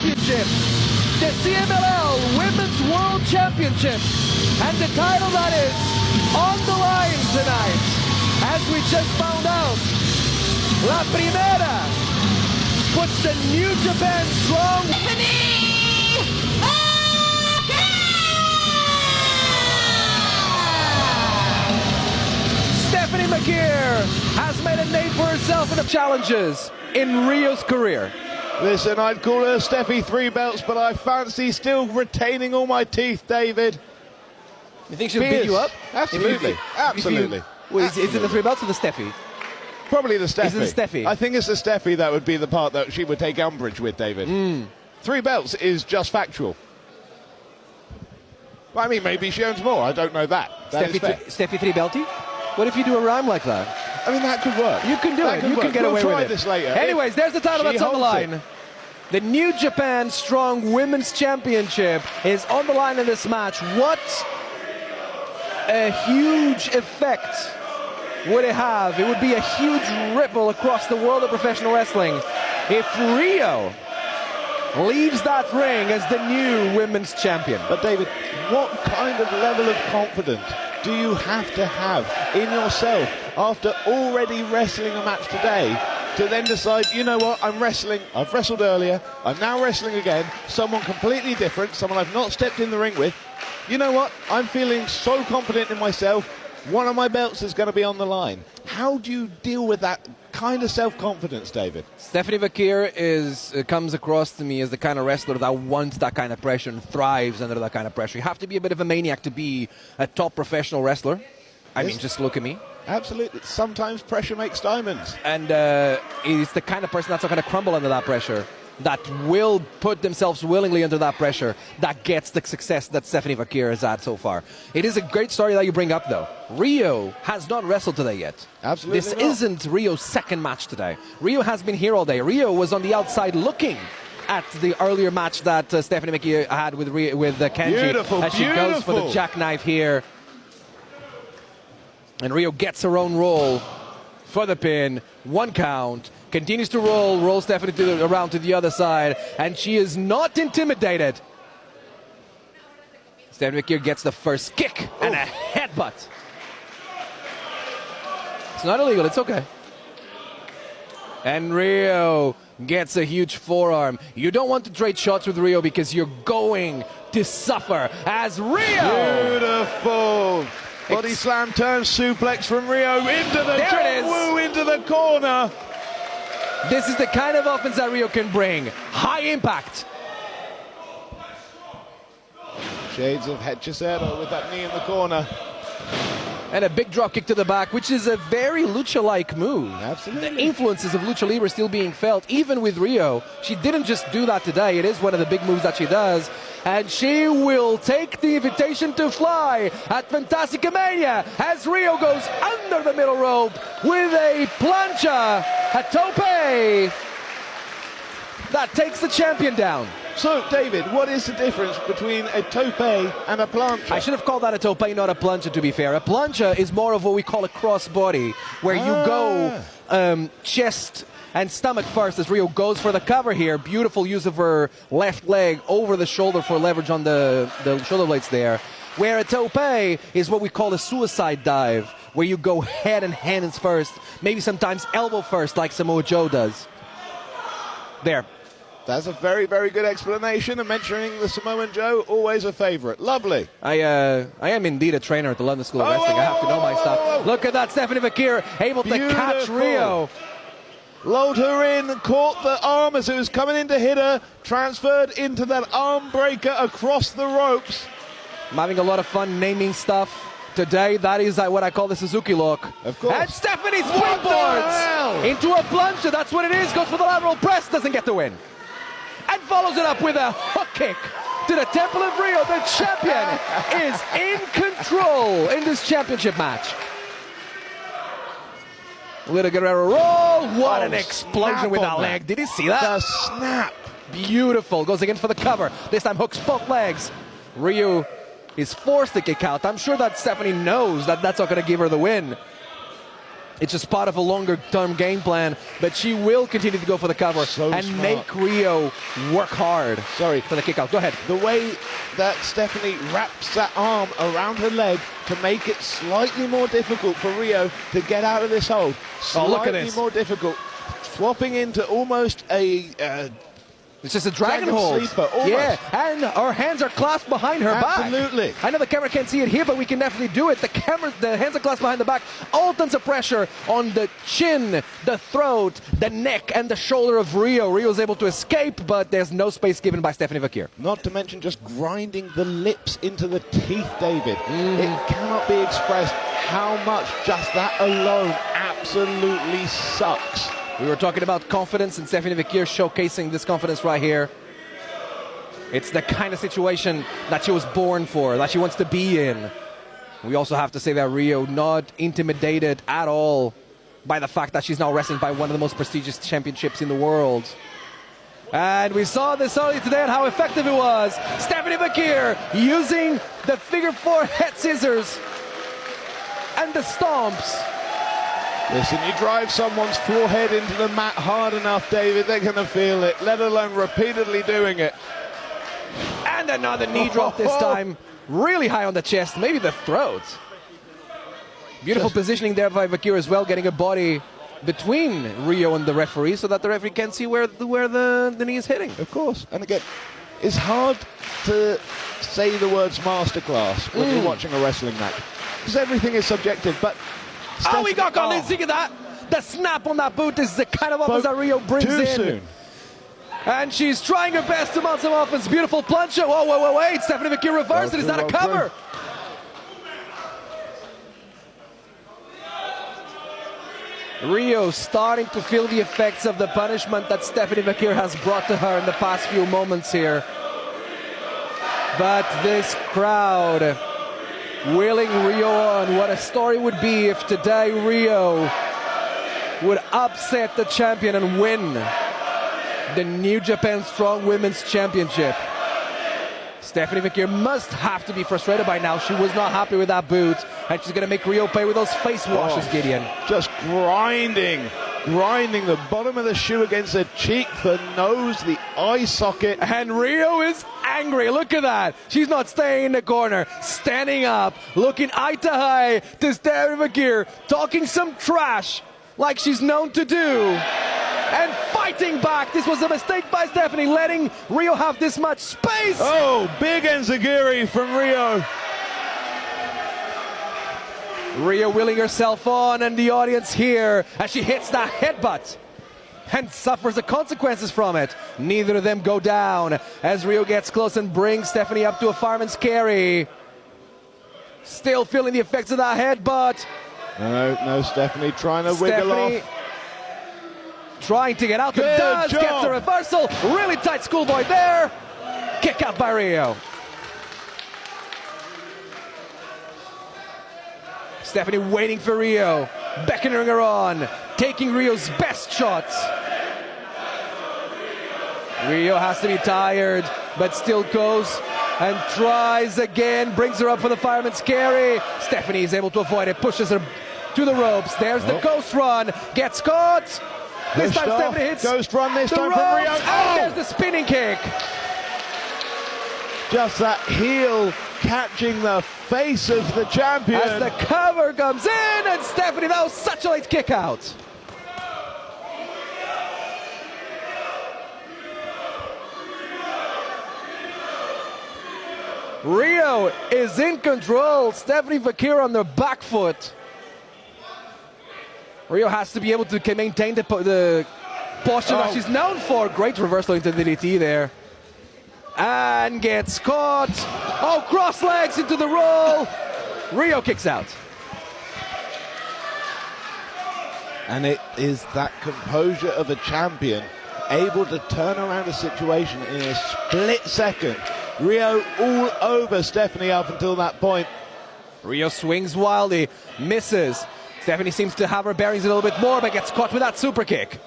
Championship, the CMLL Women's World Championship, and the title that is on the line tonight. As we just found out, La Primera puts the New Japan Strong Stephanie Vaquer has made a name for herself in the challenges in Rio's career. Listen, I'd call her Steffi 3 belts, but I fancy still retaining all my teeth, David. You think she'll beat you up? Absolutely. Absolutely. Is it the 3 belts or the Steffi? Probably the Steffi. Is it the Steffi? I think it's the Steffi that would be the part that she would take umbrage with, David. 3 belts is just factual. I mean, maybe she owns more. I don't know that. Steffi 3 belty? What if you do a rhyme like that? I mean, that could work. You can do it. You can get away with it. We'll try this later. Anyways, there's the title that's on the line. It. The New Japan Strong Women's Championship is on the line in this match. What a huge effect would it have? It would be a huge ripple across the world of professional wrestling if Rio leaves that ring as the new women's champion. But David, what kind of level of confidence do you have to have in yourself after already wrestling a match today to then decide, you know what, I'm wrestling, I've wrestled earlier, I'm now wrestling again, someone completely different, someone I've not stepped in the ring with. You know what, I'm feeling so confident in myself, one of my belts is going to be on the line. How do you deal with that kind of self-confidence, David? Stephanie Vaquer comes across to me as the kind of wrestler that wants that kind of pressure and thrives under that kind of pressure. You have to be a bit of a maniac to be a top professional wrestler. I mean, just look at me. Absolutely. Sometimes pressure makes diamonds. And he's the kind of person that's not going to crumble under that pressure, that will put themselves willingly under that pressure, that gets the success that Stephanie Vaquer has had so far. It is a great story that you bring up, though. Rio has not wrestled today yet. Absolutely This not. isn't Rio's second match today. Rio has been here all day. Rio was on the outside looking at the earlier match that Stephanie Vaquer had with Kenji. Beautiful, as she goes for the jackknife here. And Rio gets her own roll for the pin. 1 count. Continues to roll Stephanie around to the other side, and she is not intimidated. Stephanie Vaquer gets the first kick and a headbutt. It's not illegal, it's okay. And Rio gets a huge forearm. You don't want to trade shots with Rio because you're going to suffer as Rio. Beautiful. Body slam turn suplex from Rio into the John Woo into the corner. This is the kind of offense that Rio can bring. High impact. Shades of Hechicero with that knee in the corner. And a big drop kick to the back, which is a very lucha-like move. Absolutely. The influences of Lucha Libre still being felt, even with Rio. She didn't just do that today. It is one of the big moves that she does. And she will take the invitation to fly at Fantastica Mania as Rio goes under the middle rope with a plancha, a tope that takes the champion down. So, David, what is the difference between a tope and a plancha? I should have called that a tope, not a plancha, to be fair. A plancha is more of what we call a crossbody, where you go chest and stomach first as Rio goes for the cover here. Beautiful use of her left leg over the shoulder for leverage on the shoulder blades there. Where a tope is what we call a suicide dive, where you go head and hands first, maybe sometimes elbow first, like Samoa Joe does. There. That's a very, very good explanation, and mentioning the Samoan Joe, always a favourite. Lovely. I am indeed a trainer at the London School of Wrestling. I have to know my stuff. Look at that, Stephanie Vaquer able to catch Rio. Lulled her in, caught the arm as it was coming in to hit her, transferred into that arm breaker across the ropes. I'm having a lot of fun naming stuff today. That is what I call the Suzuki look. Of course. And Stephanie springboards into a plancha. That's what it is. Goes for the lateral press. Doesn't get the win. And follows it up with a hook kick to the Temple of Rio. The champion is in control in this championship match. Little Guerrero roll. What an explosion with that leg. Did you see that? The snap. Beautiful. Goes again for the cover. This time hooks both legs. Rio is forced to kick out. I'm sure that Stephanie knows that that's not going to give her the win. It's just part of a longer-term game plan, but she will continue to go for the cover and smart. make Rio work hard for the kick out. Go ahead. The way that Stephanie wraps that arm around her leg to make it slightly more difficult for Rio to get out of this hold. Slightly look at this. more difficult. Swapping into almost a... it's just a dragon hold. Sleeper, yeah, and our hands are clasped behind her back. Absolutely. I know the camera can't see it here, but we can definitely do it. The hands are clasped behind the back. All tons of pressure on the chin, the throat, the neck, and the shoulder of Rio. Rio's able to escape, but there's no space given by Stephanie Vaquer. Not to mention just grinding the lips into the teeth, David. It cannot be expressed how much just that alone absolutely sucks. We were talking about confidence, and Stephanie Vaquer showcasing this confidence right here. It's the kind of situation that she was born for, that she wants to be in. We also have to say that Rio not intimidated at all by the fact that she's now wrestling by one of the most prestigious championships in the world. And we saw this earlier today and how effective it was. Stephanie Vaquer using the figure 4 head scissors and the stomps. Listen, you drive someone's forehead into the mat hard enough, David, they're going to feel it, let alone repeatedly doing it. And another knee drop this time. Really high on the chest, maybe the throat. Beautiful positioning there by Vaquer as well, getting her body between Rio and the referee so that the referee can see where the knee is hitting. Of course. And again, it's hard to say the words masterclass when you're watching a wrestling match, because everything is subjective, but... Oh, we got caught. See that? The snap on that boot is the kind of offense that Rio brings too in. Soon. And she's trying her best to mount some offense. Beautiful plunger. Whoa, wait. Stephanie Vaquer reversed it. Is that a cover? Rio starting to feel the effects of the punishment that Stephanie Vaquer has brought to her in the past few moments here. But this crowd... willing Rio on. What a story would be if today Rio would upset the champion and win the New Japan Strong Women's Championship. Stephanie Vaquer must have to be frustrated by now. She was not happy with that boot, and she's going to make Rio pay with those face washes, Gideon. Just grinding the bottom of the shoe against the cheek, the nose, the eye socket. And Rio is angry. Look at that. She's not staying in the corner. Standing up, looking eye to eye to Stephanie Vaquer, talking some trash like she's known to do. And fighting back. This was a mistake by Stephanie, letting Rio have this much space. Oh, big enziguri from Rio. Rio willing herself on, and the audience here as she hits that headbutt and suffers the consequences from it. Neither of them go down as Rio gets close and brings Stephanie up to a fireman's carry. Still feeling the effects of that headbutt. No, Stephanie trying to wiggle off. Trying to get out, but does get the reversal. Really tight schoolboy there. Kick out by Rio. Stephanie waiting for Rio, beckoning her on, taking Rio's best shots. Rio has to be tired, but still goes and tries again, brings her up for the fireman's carry. Stephanie is able to avoid it, pushes her to the ropes. There's the ghost run, gets caught. This time Stephanie hits ghost run this time ropes, from Rio. and there's the spinning kick. Just that heel catching the face of the champion. As the cover comes in, and Stephanie, that was such a late kick out. Rio is in control. Stephanie Vaquer on the back foot. Rio has to be able to maintain the posture that she's known for. Great reversal into the DDT there. And gets caught. Oh, cross legs into the roll. Rio kicks out. And it is that composure of a champion, able to turn around a situation in a split second. Rio all over Stephanie up until that point. Rio swings wildly, misses. Stephanie seems to have her bearings a little bit more, but gets caught with that super kick.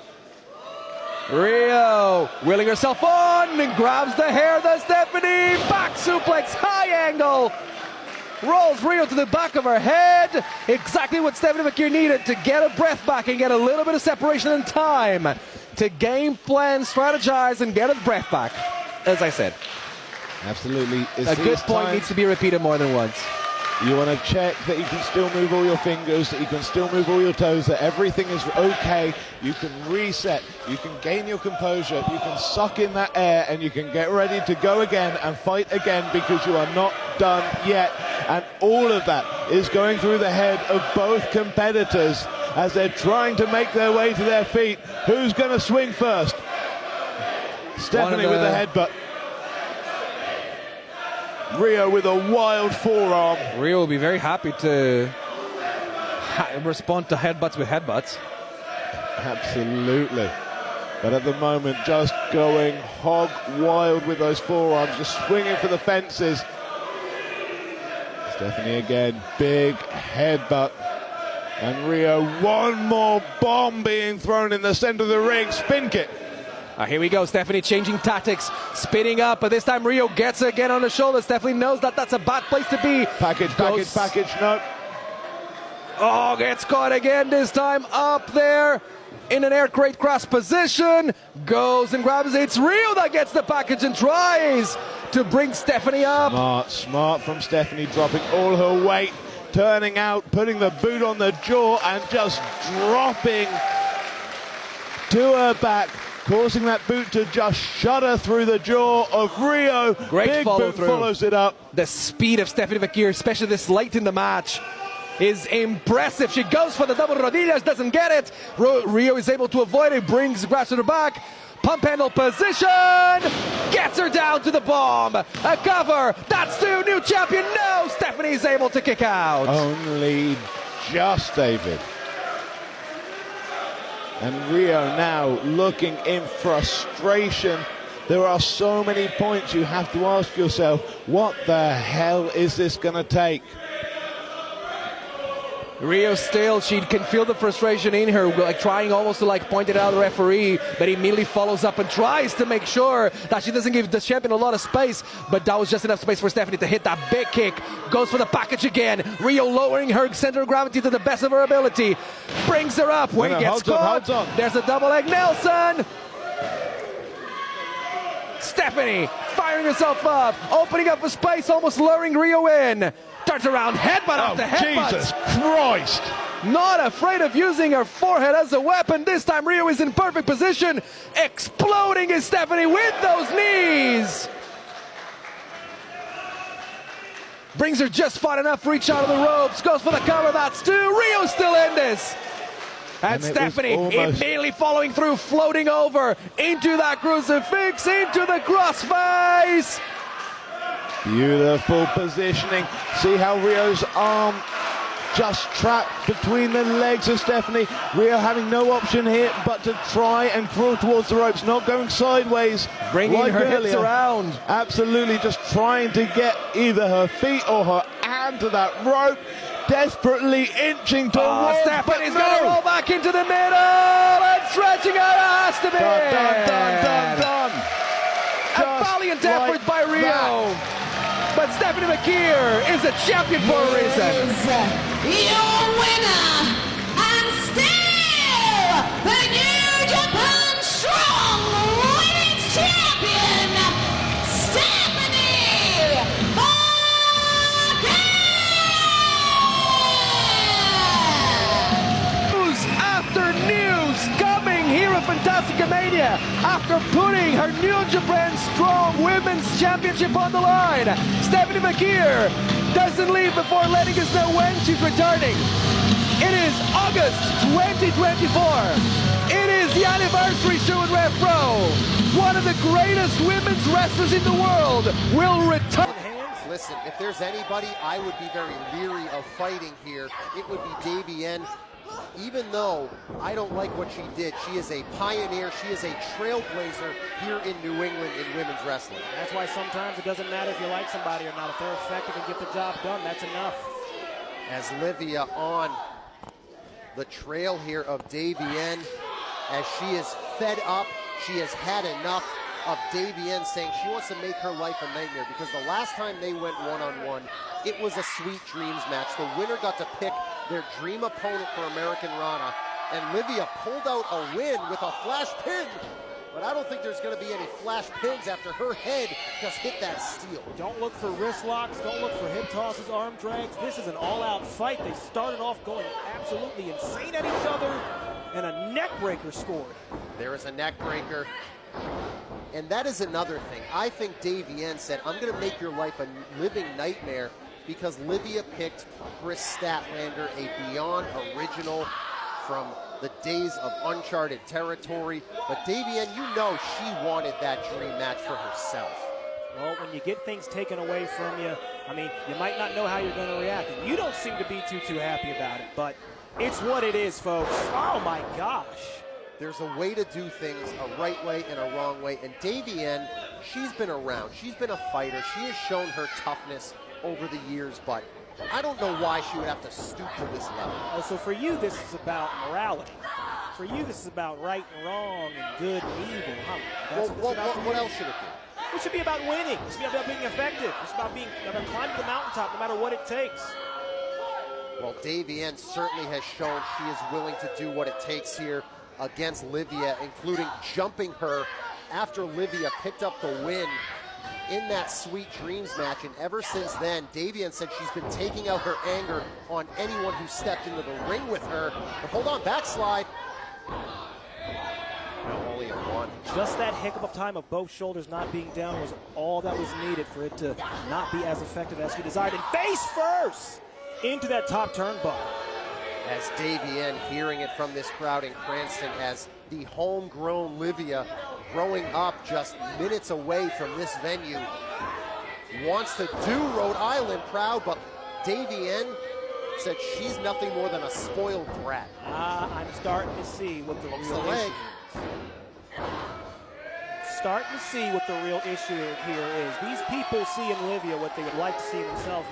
Rio wheeling herself on and grabs the hair. The Stephanie back suplex, high angle. rolls Rio to the back of her head. Exactly what Stephanie Vaquer needed to get her breath back and get a little bit of separation and time to game plan, strategize, and get her breath back, as I said. Absolutely. A good point needs to be repeated more than once. You want to check that you can still move all your fingers, that you can still move all your toes, that everything is okay. You can reset, you can gain your composure, you can suck in that air, and you can get ready to go again and fight again, because you are not done yet. And all of that is going through the head of both competitors as they're trying to make their way to their feet. Who's going to swing first? Stephanie with the headbutt. Rio with a wild forearm. Rio will be very happy to respond to headbutts with headbutts. Absolutely. But at the moment, just going hog wild with those forearms, just swinging for the fences. Stephanie again, big headbutt. And Rio, one more bomb being thrown in the center of the ring. Spin kick. Here we go, Stephanie changing tactics, spinning up, but this time Rio gets her again on the shoulder. Stephanie knows that that's a bad place to be. Package, no. Oh, gets caught again, this time up there in an air crate cross position. Goes and grabs it. It's Rio that gets the package and tries to bring Stephanie up. Smart from Stephanie, dropping all her weight, turning out, putting the boot on the jaw and just dropping to her back, causing that boot to just shudder through the jaw of Rio. Great Big follow boot through. Follows it up. The speed of Stephanie Vaquer, especially this late in the match, is impressive. She goes for the double rodillas, doesn't get it. Rio is able to avoid it, grabs her back. Pump handle position, gets her down to the bomb. A cover, that's the new champion. No, Stephanie's able to kick out. Only just, David. And Rio now looking in frustration. There are so many points you have to ask yourself, what the hell is this going to take? Rio still, she can feel the frustration in her, like trying almost to point it out the referee, but he immediately follows up and tries to make sure that she doesn't give the champion a lot of space, but that was just enough space for Stephanie to hit that big kick. Goes for the package again. Rio lowering her center of gravity to the best of her ability. Brings her up when he gets caught. Holds on. There's a double leg Nelson. Stephanie firing herself up, opening up a space, almost luring Rio in. Turns around, headbutt off the headbutt. Jesus Christ! Not afraid of using her forehead as a weapon. This time Rio is in perfect position. Exploding is Stephanie with those knees. Brings her just far enough, reach out of the ropes. Goes for the cover, that's two. Rio still in this. And Stephanie immediately following through, floating over into that crucifix, into the crossface. Beautiful positioning. See how Rio's arm just trapped between the legs of Stephanie. Rio having no option here but to try and crawl towards the ropes, not going sideways. Bringing her hips around. Absolutely, just trying to get either her feet or her hand to that rope. Desperately inching towards. Stephanie's going to roll back into the middle and stretching out has to be. Done. A valiant effort by Rio. But Stephanie Vaquer is a champion for a reason. Your winner and still the New Japan Strong Women's Champion, Stephanie Vaquer. News after news coming here at Fantastica Mania after putting her New Japan Strong Women's Championship on the line. Stephanie Vaquer doesn't leave before letting us know when she's returning. It is August 2024. It is the anniversary show at Rev Pro. One of the greatest women's wrestlers in the world will return. Listen, if there's anybody I would be very leery of fighting here, it would be Davienne. Even though I don't like what she did, she is a pioneer, she is a trailblazer here in New England in women's wrestling. That's why sometimes it doesn't matter if you like somebody or not. If they're effective and get the job done, that's enough. As Livia on the trail here of Davienne, as she is fed up, she has had enough. of Davienne saying she wants to make her life a nightmare, because the last time they went one-on-one, it was a Sweet Dreams match. The winner got to pick their dream opponent for American Rana, and Livia pulled out a win with a flash pin. But I don't think there's going to be any flash pins after her head just hit that steel. Don't look for wrist locks. Don't look for hip tosses, arm drags. This is an all-out fight. They started off going absolutely insane at each other, and a neck breaker scored. There is a neck breaker. And that is another thing. I think Davienne said, I'm going to make your life a living nightmare, because Livia picked Chris Statlander, a Beyond original from the days of Uncharted Territory. But Davienne, you know she wanted that dream match for herself. Well, when you get things taken away from you, I mean, you might not know how you're going to react. And you don't seem to be too happy about it, but it's what it is, folks. Oh, my gosh. There's a way to do things, a right way and a wrong way. And Davienne, she's been around. She's been a fighter. She has shown her toughness over the years, but I don't know why she would have to stoop to this level. Oh, so for you, this is about morality. For you, this is about right and wrong and good and evil. Huh? That's What else should it be? It should be about winning. It should be about being effective. It's about climbing the mountaintop no matter what it takes. Well, Davienne certainly has shown she is willing to do what it takes here against Livia, including jumping her after Livia picked up the win in that Sweet Dreams match. And ever since then, Davienne said she's been taking out her anger on anyone who stepped into the ring with her. But hold on, backslide. No, only a one. Just that hiccup of time of both shoulders not being down was all that was needed for it to not be as effective as she desired. And face first into that top turnbuckle. As Davienne, hearing it from this crowd in Cranston, as the homegrown Livia, growing up just minutes away from this venue, wants to do Rhode Island proud, but Davienne said she's nothing more than a spoiled brat. I'm starting to see what the real leg. issue is. Starting to see what the real issue here is. These people see in Livia what they would like to see in themselves,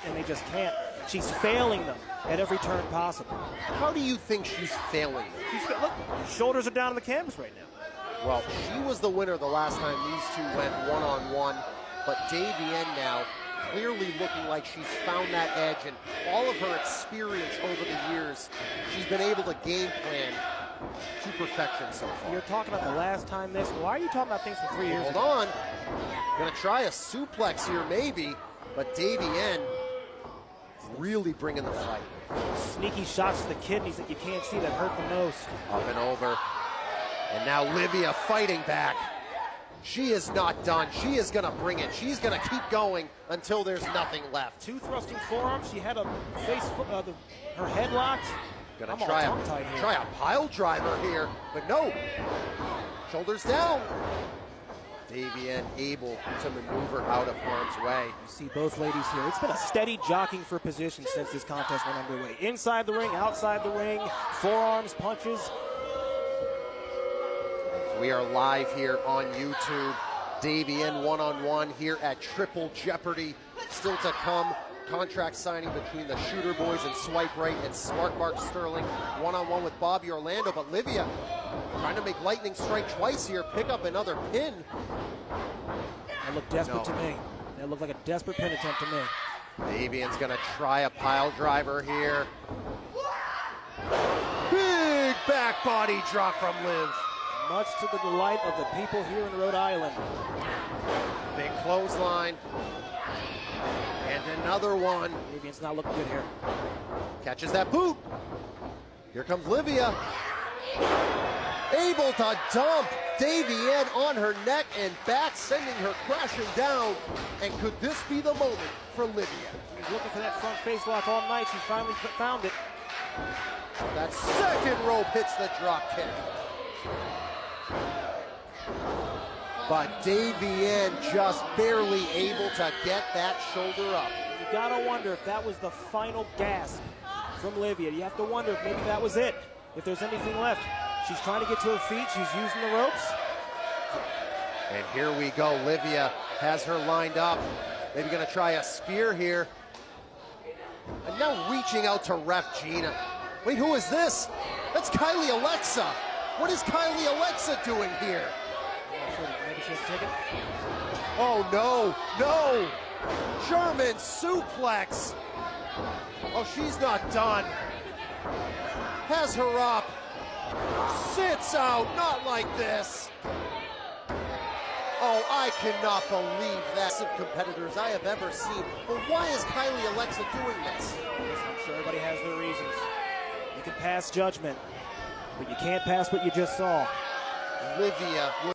and they just can't. She's failing them at every turn possible. How do you think she's failing them? Look, shoulders are down on the canvas right now. Well, she was the winner the last time these two went one-on-one, but Davienne now clearly looking like she's found that edge, and all of her experience over the years, she's been able to game plan to perfection so far. You're talking about the last time this. Why are you talking about things from 3 years ago? Hold on. Gonna try a suplex here maybe, but Davienne really bringing the fight. Sneaky shots to the kidneys that you can't see that hurt the most. Up and over. And now Livia fighting back. She is not done. She is going to bring it. She's going to keep going until there's nothing left. Two thrusting forearms. She had a her head locked. Going to try a pile driver here, but no. Shoulders down. Davienne able to maneuver out of harm's way. You see both ladies here. It's been a steady jockeying for position since this contest went underway. Inside the ring, outside the ring, forearms, punches. We are live here on YouTube. Davienne one-on-one here at Triple Jeopardy. Still to come, contract signing between the Shooter Boys and Swipe Right and Smart Mark Sterling. One-on-one with Bobby Orlando, but Livia trying to make lightning strike twice here, pick up another pin. That looked desperate to me. That looked like a desperate pin attempt to me. Davienne's gonna try a pile driver here. Big back body drop from Liv. Much to the delight of the people here in Rhode Island. Big clothesline. And another one. Davienne's not looking good here. Catches that boot. Here comes Livia. Able to dump Davienne on her neck and back, sending her crashing down. And could this be the moment for Livia? She's looking for that front face lock all night. She finally found it. That second rope hits the drop kick. But Davienne just barely able to get that shoulder up. You gotta wonder if that was the final gasp from Livia. You have to wonder if maybe that was it, if there's anything left. She's trying to get to her feet. She's using the ropes. And here we go. Livia has her lined up. Maybe gonna try a spear here. And now reaching out to ref Gina. Wait, who is this? That's Kylie Alexa. What is Kylie Alexa doing here? Maybe she has Take it. Oh, no, no! German suplex! Oh, she's not done. Has her up. Sits out, not like this. Oh, I cannot believe that. Of competitors I have ever seen. But why is Kylie Alexa doing this? I'm sure everybody has their reasons. You can pass judgment, but you can't pass what you just saw. Livia.